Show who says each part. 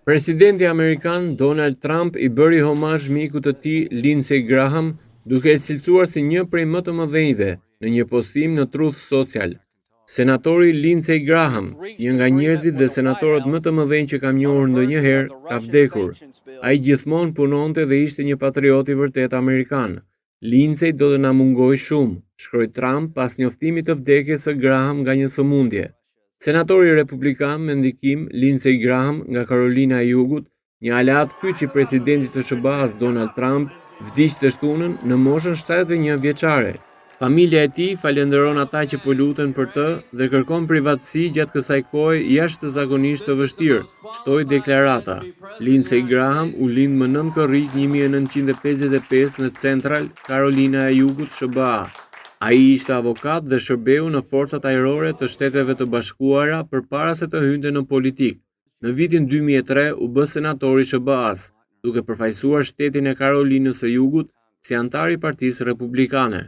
Speaker 1: Presidenti Amerikan Donald Trump i bëri homazh mikut të tij Lindsey Graham, duke e cilësuar si një prej më të mëdhenjve në një postim në Truth Social. Senatori Lindsey Graham, një nga njerëzit dhe senatorët më të mëdhenj që kam njohur ndonjëherë, ka vdekur. Ai gjithmonë punonte dhe ishte një patriot i vërtet amerikan. Lindsey do të na mungojë shumë, shkroi Trump pas njoftimit të vdekjes së Graham nga një sëmundje. Senatori republikan me ndikim Lindsey Graham nga Carolina e Jugut, një aleat kyç i presidentit të SBA-s Donald Trump, vdiq të shtunën në moshën 71 vjeçare. Familja e tij falenderon ata që po luten për të dhe kërkon privatësi gjatë kësaj kohe jashtëzakonisht të vështirë, shtoi deklarata. Lindsey Graham u lind më 9 korrik 1955 në Central Carolina e Jugut, SBA. Ai ishte avokat dhe shërbeu në forcat ajrore të Shteteve të Bashkuara përpara se të hynte në politikë. Në vitin 2003 u bë senator i SBA-s, duke përfaqësuar shtetin e Karolinës së Jugut si antar i Partisë Republikane.